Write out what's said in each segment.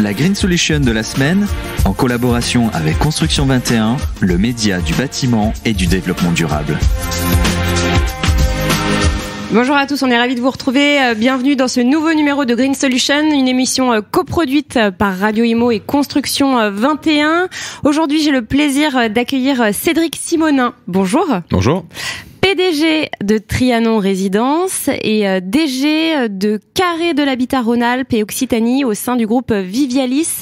La Green Solution de la semaine, en collaboration avec Construction 21, le média du bâtiment et du développement durable. Bonjour à tous, on est ravis de vous retrouver. Bienvenue dans ce nouveau numéro de Green Solution, une émission coproduite par Radio Imo et Construction 21. Aujourd'hui, j'ai le plaisir d'accueillir Cédric Simonin. Bonjour. Bonjour. PDG de Trianon Résidence et DG de Carré de l'Habitat Rhône-Alpes et Occitanie au sein du groupe Vivialis.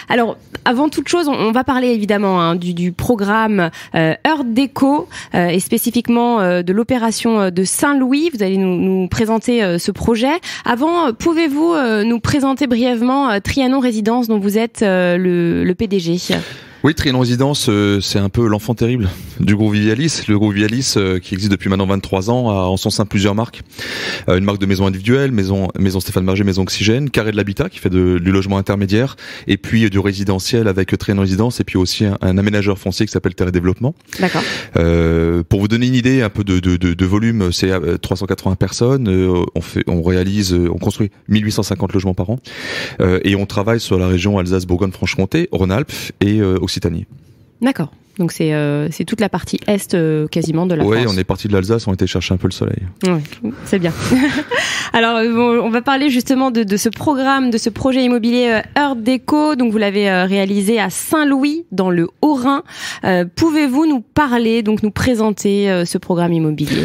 Alors, avant toute chose, on va parler évidemment du programme Heure Déco et spécifiquement de l'opération de Saint-Louis. Vous allez nous présenter ce projet. Avant, pouvez-vous nous présenter brièvement Trianon Résidence dont vous êtes le PDG ? Oui, Trianon Résidence, c'est un peu l'enfant terrible du groupe Vivialis. Le groupe Vivialis, qui existe depuis maintenant 23 ans, a en son sein plusieurs marques. Une marque de maison individuelle, maison Stéphane Berger, maison Oxygène, Carré de l'Habitat, qui fait du logement intermédiaire, et puis du résidentiel avec Trianon Résidence, et puis aussi un aménageur foncier qui s'appelle Terre et Développement. D'accord. Pour vous donner une idée un peu de volume, c'est 380 personnes. On construit 1850 logements par an, et on travaille sur la région Alsace-Bourgogne-Franche-Comté, Rhône-Alpes et Occitanie. D'accord. Donc c'est toute la partie est quasiment de la France. Oui, on est parti de l'Alsace, on était chercher un peu le soleil. Oui, c'est bien. Alors on va parler justement de ce programme, de ce projet immobilier Heure Déco. Donc vous l'avez réalisé à Saint-Louis dans le Haut-Rhin. Pouvez-vous nous parler, donc nous présenter ce programme immobilier ?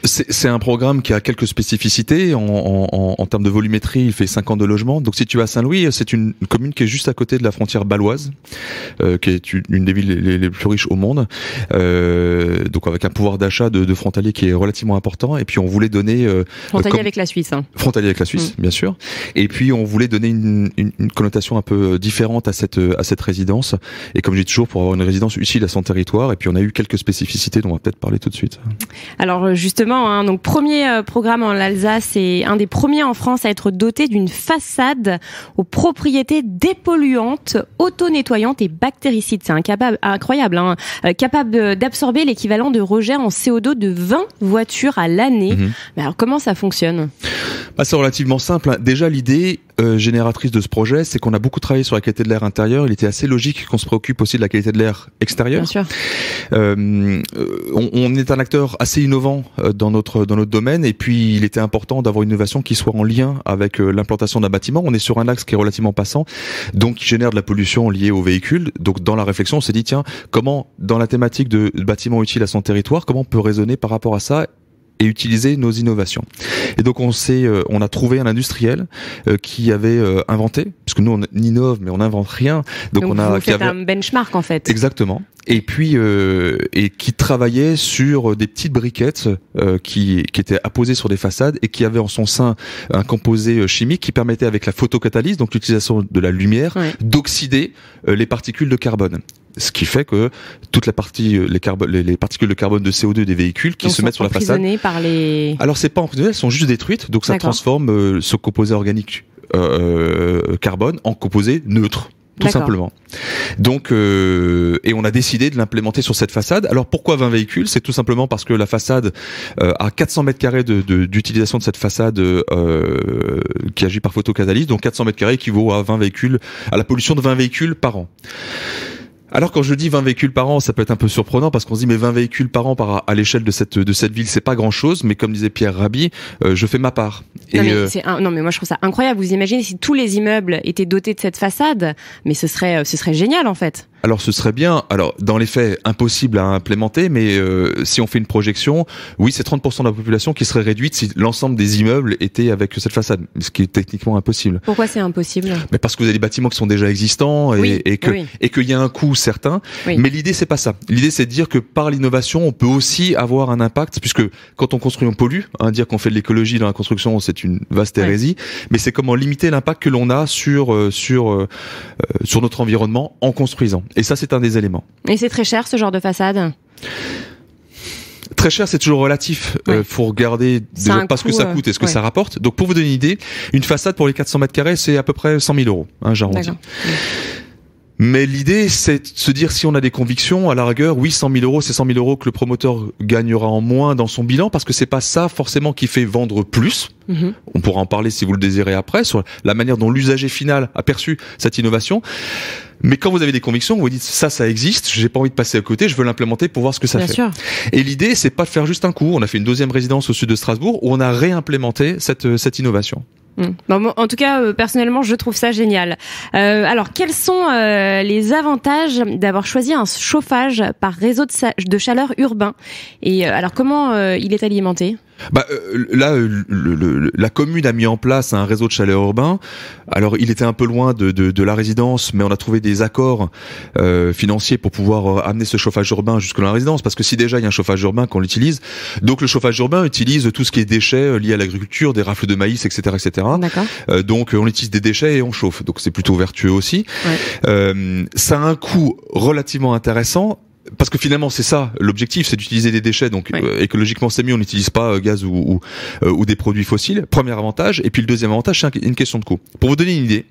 C'est un programme qui a quelques spécificités en termes de volumétrie. Il fait 50 de logements. Donc situé à Saint-Louis, c'est une commune qui est juste à côté de la frontière baloise, qui est une des villes les plus riches au monde, donc avec un pouvoir d'achat de frontalier qui est relativement important. Et puis on voulait donner frontalier avec la Suisse. Frontalier avec la Suisse, bien sûr. Et puis on voulait donner une connotation un peu différente à cette résidence. Et comme je dis toujours, pour avoir une résidence utile à son territoire. Et puis on a eu quelques spécificités dont on va peut-être parler tout de suite. Alors justement, donc premier programme en Alsace et un des premiers en France à être doté d'une façade aux propriétés dépolluantes, auto-nettoyantes et bactéricides. C'est incroyable, capable d'absorber l'équivalent de rejet en CO2 de 20 voitures à l'année. Mais alors comment ça fonctionne ? C'est relativement simple. Déjà, l'idée génératrice de ce projet, c'est qu'on a beaucoup travaillé sur la qualité de l'air intérieur. Il était assez logique qu'on se préoccupe aussi de la qualité de l'air extérieur. Bien sûr. On est un acteur assez innovant dans notre domaine, et puis il était important d'avoir une innovation qui soit en lien avec l'implantation d'un bâtiment. On est sur un axe qui est relativement passant, donc qui génère de la pollution liée aux véhicules. Donc dans la réflexion, on s'est dit, tiens, comment, dans la thématique de bâtiment utile à son territoire, comment on peut raisonner par rapport à ça et utiliser nos innovations. Et donc on a trouvé un industriel qui avait inventé, parce que nous on innove mais on n'invente rien. Donc on a vous faites un benchmark en fait. Exactement. Et puis et qui travaillait sur des petites briquettes qui étaient apposées sur des façades et qui avaient en son sein un composé chimique qui permettait, avec la photocatalyse, donc l'utilisation de la lumière, d'oxyder les particules de carbone. Ce qui fait que toute la partie, les particules de carbone de CO2 des véhicules qui se mettent sur la façade. Par les... Alors c'est pas emprisonné, elles sont juste détruites, donc ça transforme ce composé organique carbone en composé neutre. Tout simplement. Donc, et on a décidé de l'implémenter sur cette façade. Alors pourquoi 20 véhicules ? C'est tout simplement parce que la façade a 400 mètres carrés d'utilisation de cette façade qui agit par photocatalyse. Donc 400 mètres carrés équivaut à 20 véhicules, à la pollution de 20 véhicules par an. Alors quand je dis 20 véhicules par an, ça peut être un peu surprenant parce qu'on se dit mais 20 véhicules par an à l'échelle de cette ville, c'est pas grand-chose, mais comme disait Pierre Rabhi, je fais ma part. Non mais moi je trouve ça incroyable. Vous imaginez si tous les immeubles étaient dotés de cette façade, mais ce serait génial en fait. Alors ce serait bien. Alors dans les faits, impossible à implémenter, mais si on fait une projection, oui, c'est 30% de la population qui serait réduite si l'ensemble des immeubles étaient avec cette façade, ce qui est techniquement impossible. Pourquoi c'est impossible ? Mais parce que vous avez des bâtiments qui sont déjà existants et qu'il y a un coût certain. Oui. Mais l'idée c'est pas ça. L'idée c'est de dire que par l'innovation, on peut aussi avoir un impact, puisque quand on construit, on pollue. Dire qu'on fait de l'écologie dans la construction, c'est une vaste hérésie. Mais c'est comment limiter l'impact que l'on a sur notre environnement en construisant. Et ça, c'est un des éléments. Et c'est très cher, ce genre de façade ? Très cher, c'est toujours relatif. Faut regarder déjà pas ce que ça coûte et ce que ça rapporte. Donc, pour vous donner une idée, une façade pour les 400 mètres carrés, c'est à peu près 100 000 €. J'arrondis. Mais l'idée, c'est de se dire, si on a des convictions, à la rigueur, oui, 100 000 euros, c'est 100 000 euros que le promoteur gagnera en moins dans son bilan, parce que c'est pas ça forcément qui fait vendre plus. On pourra en parler si vous le désirez après, sur la manière dont l'usager final a perçu cette innovation. Mais quand vous avez des convictions, vous vous dites, ça existe, j'ai pas envie de passer à côté, je veux l'implémenter pour voir ce que ça fait. Sûr. Et l'idée, c'est pas de faire juste un coup. On a fait une deuxième résidence au sud de Strasbourg où on a réimplémenté cette innovation. Bon, en tout cas, personnellement, je trouve ça génial. Alors, quels sont les avantages d'avoir choisi un chauffage par réseau de chaleur urbain? Et alors, comment il est alimenté? Là, la commune a mis en place un réseau de chaleur urbain. Alors, il était un peu loin de la résidence, mais on a trouvé des accords financiers pour pouvoir amener ce chauffage urbain jusque dans la résidence. Parce que si déjà il y a un chauffage urbain qu'on l'utilise, donc le chauffage urbain utilise tout ce qui est déchets liés à l'agriculture, des rafles de maïs, etc., etc. D'accord. Donc, on utilise des déchets et on chauffe. Donc, c'est plutôt vertueux aussi. Ouais. Ça a un coût relativement intéressant. Parce que finalement c'est ça l'objectif, c'est d'utiliser des déchets, donc écologiquement c'est mieux, on n'utilise pas gaz ou des produits fossiles. Premier avantage. Et puis le deuxième avantage, c'est une question de coût. Pour vous donner une idée,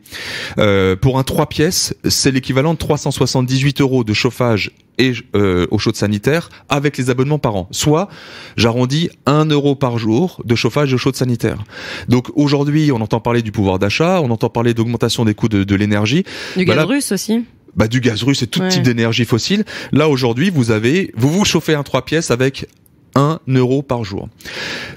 pour un 3 pièces, c'est l'équivalent de 378 € de chauffage et eau chaude sanitaire avec les abonnements par an. Soit, j'arrondis, 1 € par jour de chauffage et eau chaude sanitaire. Donc aujourd'hui, on entend parler du pouvoir d'achat, on entend parler d'augmentation des coûts de l'énergie. Du gaz russe aussi. Du gaz russe et tout type d'énergie fossile. Là, aujourd'hui, vous chauffez un 3 pièces avec 1 € par jour.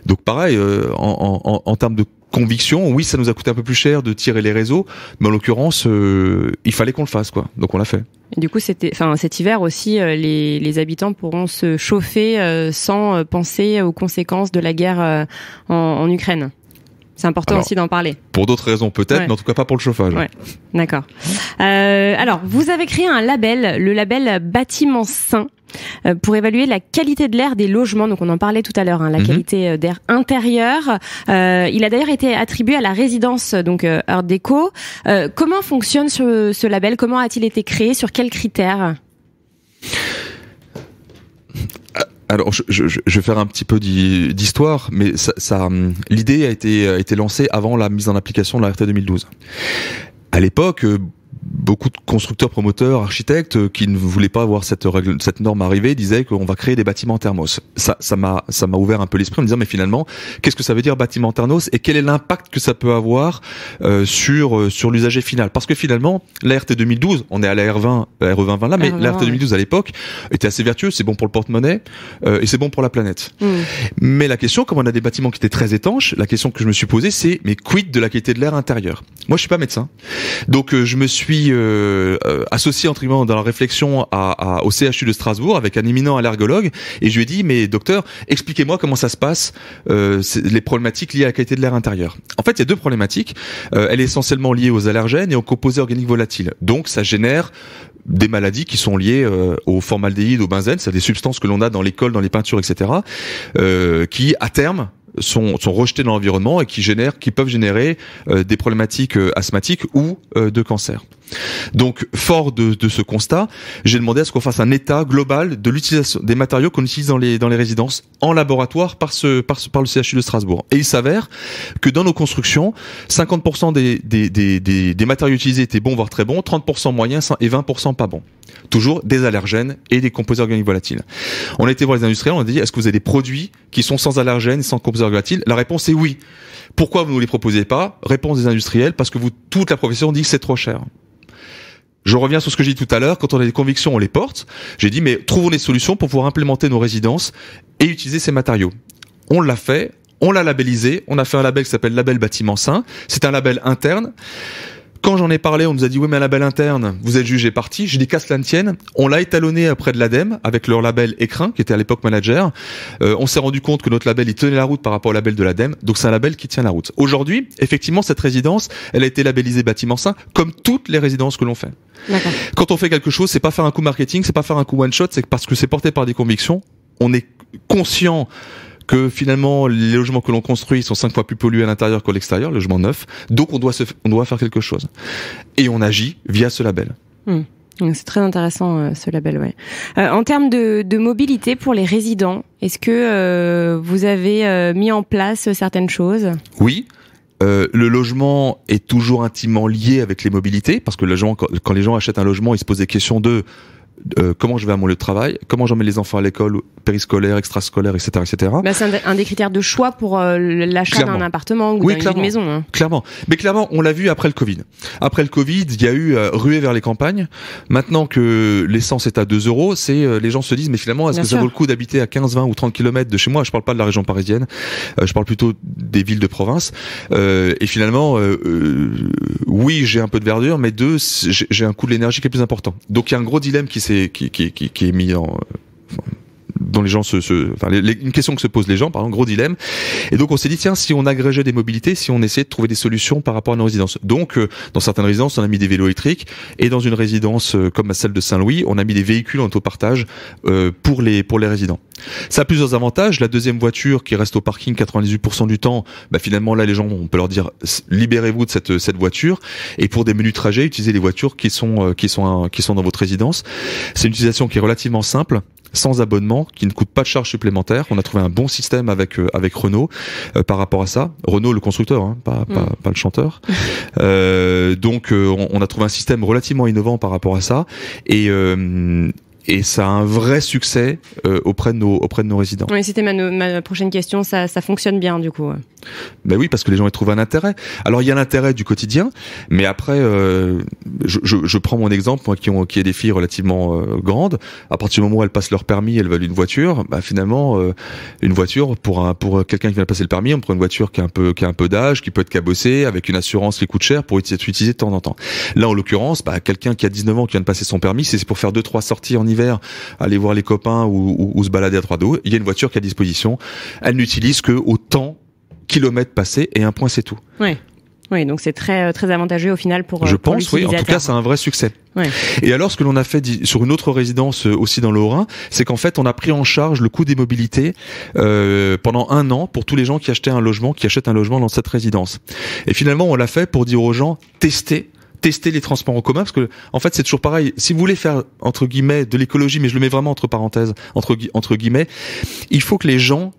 Donc pareil, en termes de conviction, oui, ça nous a coûté un peu plus cher de tirer les réseaux, mais en l'occurrence, il fallait qu'on le fasse, quoi. Donc on l'a fait. Et du coup, cet hiver aussi, les habitants pourront se chauffer sans penser aux conséquences de la guerre en Ukraine. C'est important aussi d'en parler. Pour d'autres raisons peut-être, mais en tout cas pas pour le chauffage. Ouais, d'accord. Alors, vous avez créé un label, le label Bâtiment Sain, pour évaluer la qualité de l'air des logements. Donc on en parlait tout à l'heure, la qualité d'air intérieur. Il a d'ailleurs été attribué à la résidence donc Art Déco. Comment fonctionne ce label? Comment a-t-il été créé? Sur quels critères? Alors, je vais faire un petit peu d'histoire, mais l'idée a été lancée avant la mise en application de la RT 2012. À l'époque, beaucoup de constructeurs, promoteurs, architectes qui ne voulaient pas voir cette norme arriver disaient qu'on va créer des bâtiments thermos. Ça m'a ouvert un peu l'esprit en me disant mais finalement qu'est-ce que ça veut dire bâtiment thermos et quel est l'impact que ça peut avoir sur l'usager final? Parce que finalement la RT 2012, on est à la RE 2020 là, mais la RT 2012 à l'époque était assez vertueuse, c'est bon pour le porte-monnaie et c'est bon pour la planète. Mais la question, comme on a des bâtiments qui étaient très étanches, la question que je me suis posée c'est mais quid de la qualité de l'air intérieur? Moi je suis pas médecin, donc je me suis associé entre guillemets dans la réflexion au CHU de Strasbourg avec un éminent allergologue et je lui ai dit mais docteur, expliquez-moi comment ça se passe les problématiques liées à la qualité de l'air intérieur. En fait, il y a deux problématiques. Elle est essentiellement liée aux allergènes et aux composés organiques volatiles. Donc ça génère des maladies qui sont liées au formaldéhyde, au benzène, c'est des substances que l'on a dans les cols, dans les peintures, etc. Qui à terme sont rejetés dans l'environnement et qui peuvent générer des problématiques asthmatiques ou de cancer. Donc, fort de ce constat, j'ai demandé à ce qu'on fasse un état global de l'utilisation des matériaux qu'on utilise dans les résidences en laboratoire par le CHU de Strasbourg. Et il s'avère que dans nos constructions, 50% des matériaux utilisés étaient bons, voire très bons, 30% moyens et 20% pas bons. Toujours des allergènes et des composés organiques volatiles. On a été voir les industriels, on a dit, est-ce que vous avez des produits qui sont sans allergènes et sans composés organiques volatiles? La réponse est oui. Pourquoi vous ne les proposez pas? Réponse des industriels, parce que toute la profession dit que c'est trop cher. Je reviens sur ce que j'ai dit tout à l'heure, quand on a des convictions, on les porte. J'ai dit, mais trouvons des solutions pour pouvoir implémenter nos résidences et utiliser ces matériaux. On l'a fait, on l'a labellisé, on a fait un label qui s'appelle Label Bâtiment Sain. C'est un label interne. Quand j'en ai parlé, on nous a dit, oui, mais un label interne, vous êtes jugé parti. J'ai dit, qu'à cela ne tienne. On l'a étalonné auprès de l'ADEME, avec leur label Écrin, qui était à l'époque manager. On s'est rendu compte que notre label, il tenait la route par rapport au label de l'ADEME. Donc c'est un label qui tient la route. Aujourd'hui, effectivement, cette résidence, elle a été labellisée Bâtiment Sain, comme toutes les résidences que l'on fait. D'accord. Quand on fait quelque chose, c'est pas faire un coup marketing, c'est pas faire un coup one shot, c'est parce que c'est porté par des convictions. On est conscient que finalement les logements que l'on construit sont 5 fois plus pollués à l'intérieur qu'à l'extérieur, le logement neuf. Donc on doit faire quelque chose. Et on agit via ce label. C'est très intéressant ce label, ouais. En termes de mobilité pour les résidents, est-ce que vous avez mis en place certaines choses? Oui. le logement est toujours intimement lié avec les mobilités, parce que quand les gens achètent un logement, ils se posent des questions de comment je vais à mon lieu de travail, comment j'emmène les enfants à l'école, périscolaire, extrascolaire, etc., etc. Bah, c'est un des critères de choix pour l'achat d'un appartement ou d'une maison. Hein. Clairement. Mais clairement, on l'a vu après le Covid. Après le Covid, il y a eu ruée vers les campagnes. Maintenant que l'essence est à 2 €, les gens se disent, mais finalement, est-ce que ça vaut le coup d'habiter à 15, 20 ou 30 km de chez moi? Je parle pas de la région parisienne. Je parle plutôt des villes de province. Et finalement, oui, j'ai un peu de verdure, mais j'ai un coût de l'énergie qui est plus important. Donc il y a un gros dilemme qui est mis en dont les gens une question que se posent les gens, par exemple, gros dilemme. Et donc on s'est dit, tiens, si on agrégeait des mobilités, si on essayait de trouver des solutions par rapport à nos résidences. Donc dans certaines résidences, on a mis des vélos électriques, et dans une résidence comme celle de Saint-Louis, on a mis des véhicules en autopartage pour les résidents. Ça a plusieurs avantages. La deuxième voiture qui reste au parking 98% du temps, finalement là les gens, on peut leur dire, libérez-vous de cette voiture, et pour des menus trajets, utilisez les voitures qui sont dans votre résidence. C'est une utilisation qui est relativement simple, sans abonnement, qui ne coûte pas de charge supplémentaire. On a trouvé un bon système avec Renault par rapport à ça. Renault, le constructeur, hein, pas le chanteur. Donc on a trouvé un système relativement innovant par rapport à ça, et ça a un vrai succès auprès de nos résidents. Oui, c'était ma prochaine question. Ça fonctionne bien du coup. Ben oui, parce que les gens y trouvent un intérêt. Alors il y a l'intérêt du quotidien, mais après, je prends mon exemple, moi qui ai des filles relativement grandes. À partir du moment où elles passent leur permis, elles veulent une voiture. Finalement, une voiture pour quelqu'un qui vient de passer le permis, on prend une voiture qui a un peu d'âge, qui peut être cabossée, avec une assurance qui coûte cher pour être utilisée de temps en temps. Là, en l'occurrence, quelqu'un qui a 19 ans qui vient de passer son permis, c'est pour faire 2-3 sorties en hiver, aller voir les copains ou se balader à 3 d'eau. Il y a une voiture qui est à disposition. Elle n'utilise que autant kilomètres passés, et un point, c'est tout. Oui, donc c'est très très avantageux au final pour je pense, oui. En tout cas, c'est un vrai succès. Ouais. Et alors, ce que l'on a fait sur une autre résidence aussi dans le Haut-Rhin, c'est qu'en fait, on a pris en charge le coût des mobilités pendant 1 an pour tous les gens qui achètent un logement dans cette résidence. Et finalement, on l'a fait pour dire aux gens, tester les transports en commun, parce que en fait c'est toujours pareil. Si vous voulez faire entre guillemets de l'écologie, mais je le mets vraiment entre parenthèses, entre guillemets, il faut que les gens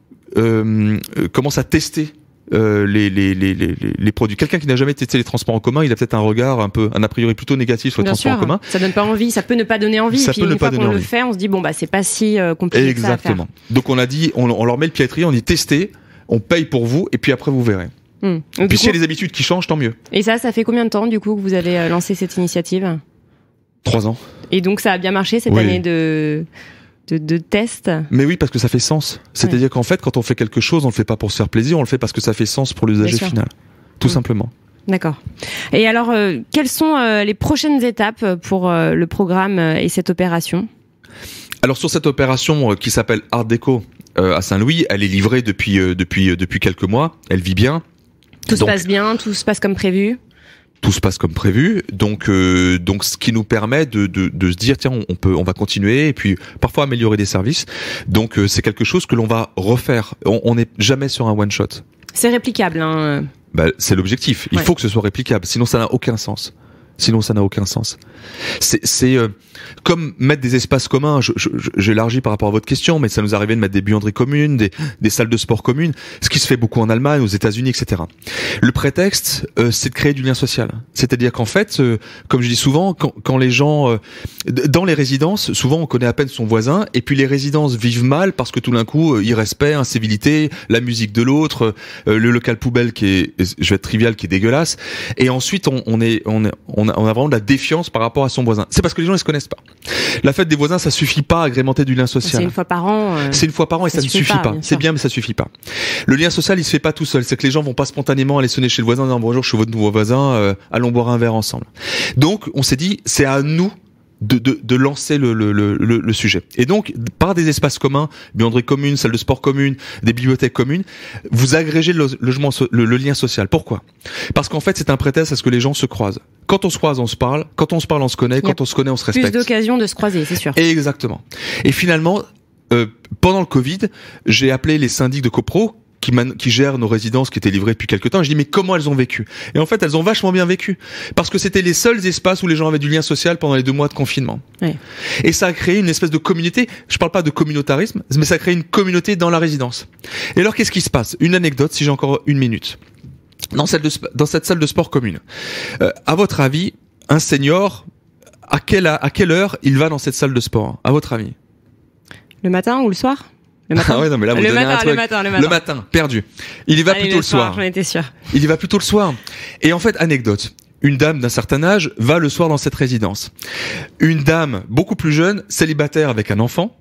commencent à tester les produits. Quelqu'un qui n'a jamais testé les transports en commun, il a peut-être un regard un a priori plutôt négatif sur les transports en commun. Ça donne pas envie, ça peut ne pas donner envie. Ça puis peut une ne pas fois donner qu'on envie. le fait, on se dit c'est pas si compliqué. Exactement. Que ça à faire. Donc on a dit, on leur met le pied à l'étrier, on dit testez, on paye pour vous, et puis après vous verrez. Et puis s'il y a des habitudes qui changent, tant mieux. Et ça fait combien de temps du coup que vous avez lancé cette initiative? 3 ans. Et donc ça a bien marché cette année de test? Mais oui, parce que ça fait sens. C'est-à-dire qu'en fait, quand on fait quelque chose, on le fait pas pour se faire plaisir, on le fait parce que ça fait sens pour l'usager final. Tout simplement. D'accord. Et alors, quelles sont les prochaines étapes pour le programme et cette opération? Alors sur cette opération qui s'appelle Art Déco à Saint-Louis, elle est livrée depuis quelques mois. Elle vit bien. Tout se passe bien, tout se passe comme prévu. Tout se passe comme prévu, donc ce qui nous permet de se dire tiens, on va continuer et puis parfois améliorer des services. Donc c'est quelque chose que l'on va refaire. On n'est jamais sur un one shot. C'est réplicable, hein. C'est l'objectif. Il faut que ce soit réplicable, sinon ça n'a aucun sens. C'est comme mettre des espaces communs. J'élargis par rapport à votre question, mais ça nous arrivait de mettre des buanderies communes, des salles de sport communes, ce qui se fait beaucoup en Allemagne, aux États-Unis, etc. Le prétexte, c'est de créer du lien social. C'est-à-dire qu'en fait, comme je dis souvent, quand les gens dans les résidences, souvent on connaît à peine son voisin, et puis les résidences vivent mal parce que tout d'un coup, irrespect, incivilité, la musique de l'autre, le local poubelle qui est, je vais être trivial, qui est dégueulasse, et ensuite on a vraiment de la défiance par rapport à son voisin. C'est parce que les gens ils se connaissent pas. La fête des voisins, ça suffit pas à agrémenter du lien social. C'est une fois par an. C'est une fois par an et ça ne suffit pas. C'est bien, mais ça suffit pas. Le lien social, il se fait pas tout seul. C'est que les gens vont pas spontanément aller sonner chez le voisin en disant bonjour, je suis votre nouveau voisin, allons boire un verre ensemble. Donc, on s'est dit, c'est à nous de lancer le sujet. Et donc, par des espaces communs, buanderies communes, salles de sport communes, des bibliothèques communes, vous agrégez le lien social. Pourquoi? Parce qu'en fait, c'est un prétexte à ce que les gens se croisent. Quand on se croise, on se parle. Quand on se parle, on se connaît. Quand on se connaît, on se respecte. Plus d'occasions de se croiser, c'est sûr. Exactement. Et finalement, pendant le Covid, j'ai appelé les syndics de copro qui gèrent nos résidences qui étaient livrées depuis quelques temps. Et je dis mais comment elles ont vécu? Et en fait, elles ont vachement bien vécu parce que c'était les seuls espaces où les gens avaient du lien social pendant les 2 mois de confinement. Oui. Et ça a créé une espèce de communauté. Je parle pas de communautarisme, mais ça a créé une communauté dans la résidence. Et alors, qu'est-ce qui se passe? Une anecdote, si j'ai encore 1 minute. dans cette salle de sport commune. À votre avis, un senior, à quelle heure il va dans cette salle de sport, à votre avis? Le matin ou le soir? Le matin. Ah ouais, non, mais là, vous donnez un truc. Le matin, perdu. Il y va plutôt le soir. J'en étais sûr. Il y va plutôt le soir. Et en fait, anecdote. Une dame d'un certain âge va le soir dans cette résidence. Une dame beaucoup plus jeune, célibataire avec un enfant,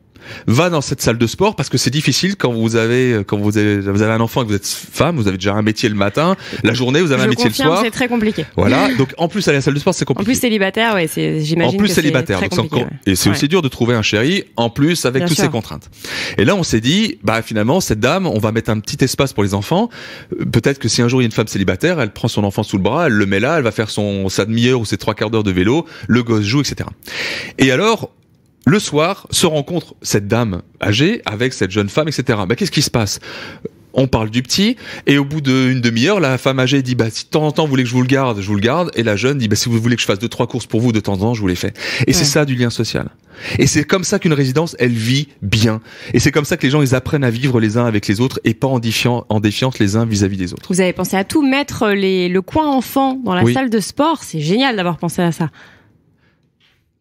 va dans cette salle de sport parce que c'est difficile quand vous avez un enfant et que vous êtes femme, vous avez déjà un métier le matin, la journée, vous avez un métier le soir. C'est très compliqué. Voilà. Donc, en plus, aller à la salle de sport, c'est compliqué. En plus, célibataire, ouais, j'imagine. En plus, que célibataire. C'est très compliqué, et c'est aussi dur de trouver un chéri, en plus, avec toutes ces contraintes. Et là, on s'est dit, finalement, cette dame, on va mettre un petit espace pour les enfants. Peut-être que si un jour il y a une femme célibataire, elle prend son enfant sous le bras, elle le met là, elle va faire sa demi-heure ou ses 3/4 d'heure de vélo, le gosse joue, etc. Et alors, le soir, se rencontre cette dame âgée avec cette jeune femme, etc. Qu'est-ce qui se passe? On parle du petit, et au bout d'une demi-heure, la femme âgée dit, si de temps en temps vous voulez que je vous le garde, et la jeune dit, si vous voulez que je fasse 2-3 courses pour vous de temps en temps, je vous les fais. Et c'est ça du lien social. Et c'est comme ça qu'une résidence, elle vit bien. Et c'est comme ça que les gens, ils apprennent à vivre les uns avec les autres et pas en défiance les uns vis-à-vis des autres. Vous avez pensé à tout, mettre le coin enfant dans la salle de sport, c'est génial d'avoir pensé à ça.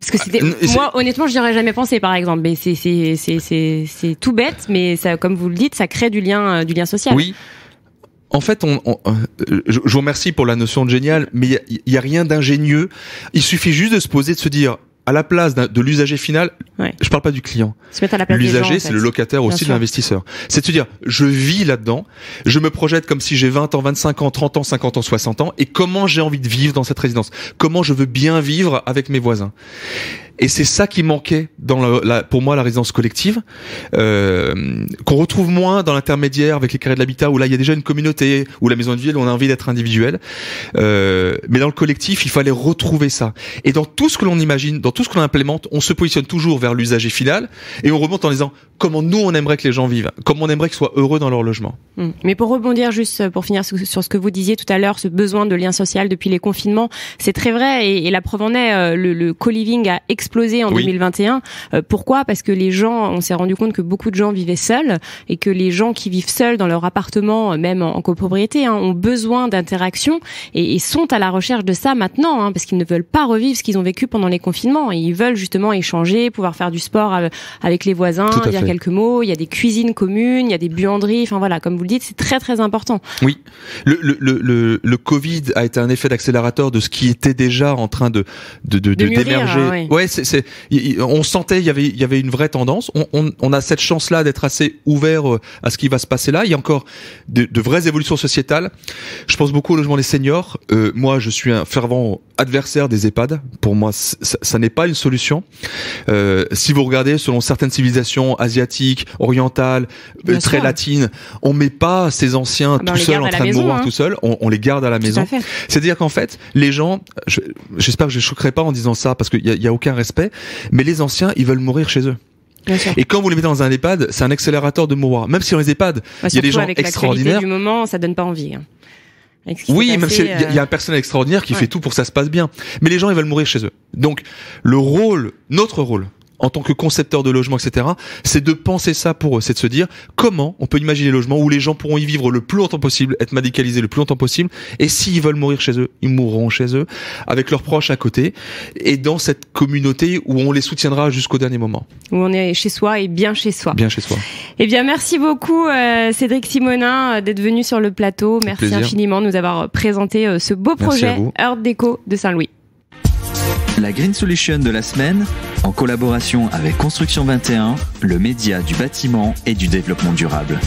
Parce que moi, honnêtement, j'y aurais jamais pensé, par exemple. Mais c'est tout bête, mais ça, comme vous le dites, ça crée du lien social. Oui. En fait, je vous remercie pour la notion de génial, mais il y a rien d'ingénieux. Il suffit juste de se poser, de se dire, à la place de l'usager final, je parle pas du client. Se mettre à la place l'usager, des gens, en fait. C'est le locataire aussi de l'investisseur. C'est de se dire, je vis là-dedans, je me projette comme si j'ai 20 ans, 25 ans, 30 ans, 50 ans, 60 ans, et comment j'ai envie de vivre dans cette résidence. Comment je veux bien vivre avec mes voisins. Et c'est ça qui manquait pour moi, la résidence collective, qu'on retrouve moins dans l'intermédiaire avec les carrés de l'habitat, où là, il y a déjà une communauté, où la maison de ville, on a envie d'être individuel. Mais dans le collectif, il fallait retrouver ça. Et dans tout ce que l'on imagine, dans tout ce que l'on implémente, on se positionne toujours vers l'usager final, et on remonte en disant comment nous, on aimerait que les gens vivent, comment on aimerait qu'ils soient heureux dans leur logement. Mais pour rebondir, juste pour finir sur ce que vous disiez tout à l'heure, ce besoin de lien social depuis les confinements, c'est très vrai, et la preuve en est, le co-living a explosé en 2021. Pourquoi? Parce que les gens, on s'est rendu compte que beaucoup de gens vivaient seuls, et que les gens qui vivent seuls dans leur appartement, même en copropriété, ont besoin d'interaction et sont à la recherche de ça maintenant, parce qu'ils ne veulent pas revivre ce qu'ils ont vécu pendant les confinements, et ils veulent justement échanger, pouvoir faire du sport avec les voisins, dire quelques mots. Il y a des cuisines communes, il y a des buanderies, enfin voilà, comme vous le dites, c'est très très important. Oui, le Covid a été un effet d'accélérateur de ce qui était déjà en train d'émerger. On sentait, il y avait une vraie tendance. On a cette chance-là d'être assez ouvert à ce qui va se passer là. Il y a encore de vraies évolutions sociétales. Je pense beaucoup au logement des seniors. Moi, je suis un fervent adversaire des EHPAD. Pour moi, ça n'est pas une solution. Si vous regardez, selon certaines civilisations asiatiques, orientales, très latines, on met pas ces anciens tout seuls en train de mourir tout seuls. On les garde à la maison. C'est-à-dire qu'en fait, les gens, j'espère que je choquerai pas en disant ça parce qu'il y a aucun respect, mais les anciens, ils veulent mourir chez eux. Et quand vous les mettez dans un EHPAD, c'est un accélérateur de mourir. Même si dans les EHPAD, il y a des gens extraordinaires. Avec du moment, ça donne pas envie. Oui, même s'il y a un personnel extraordinaire qui fait tout pour que ça se passe bien. Mais les gens, ils veulent mourir chez eux. Donc, notre rôle, en tant que concepteur de logement, etc., c'est de penser ça pour eux. C'est de se dire comment on peut imaginer des logements où les gens pourront y vivre le plus longtemps possible, être médicalisés le plus longtemps possible, et s'ils veulent mourir chez eux, ils mourront chez eux, avec leurs proches à côté, et dans cette communauté où on les soutiendra jusqu'au dernier moment. Où on est chez soi et bien chez soi. Bien chez soi. Eh bien, merci beaucoup Cédric Simonin d'être venu sur le plateau. Merci infiniment de nous avoir présenté ce beau projet Earth Déco de Saint-Louis. La Green Solution de la semaine, en collaboration avec Construction 21, le média du bâtiment et du développement durable.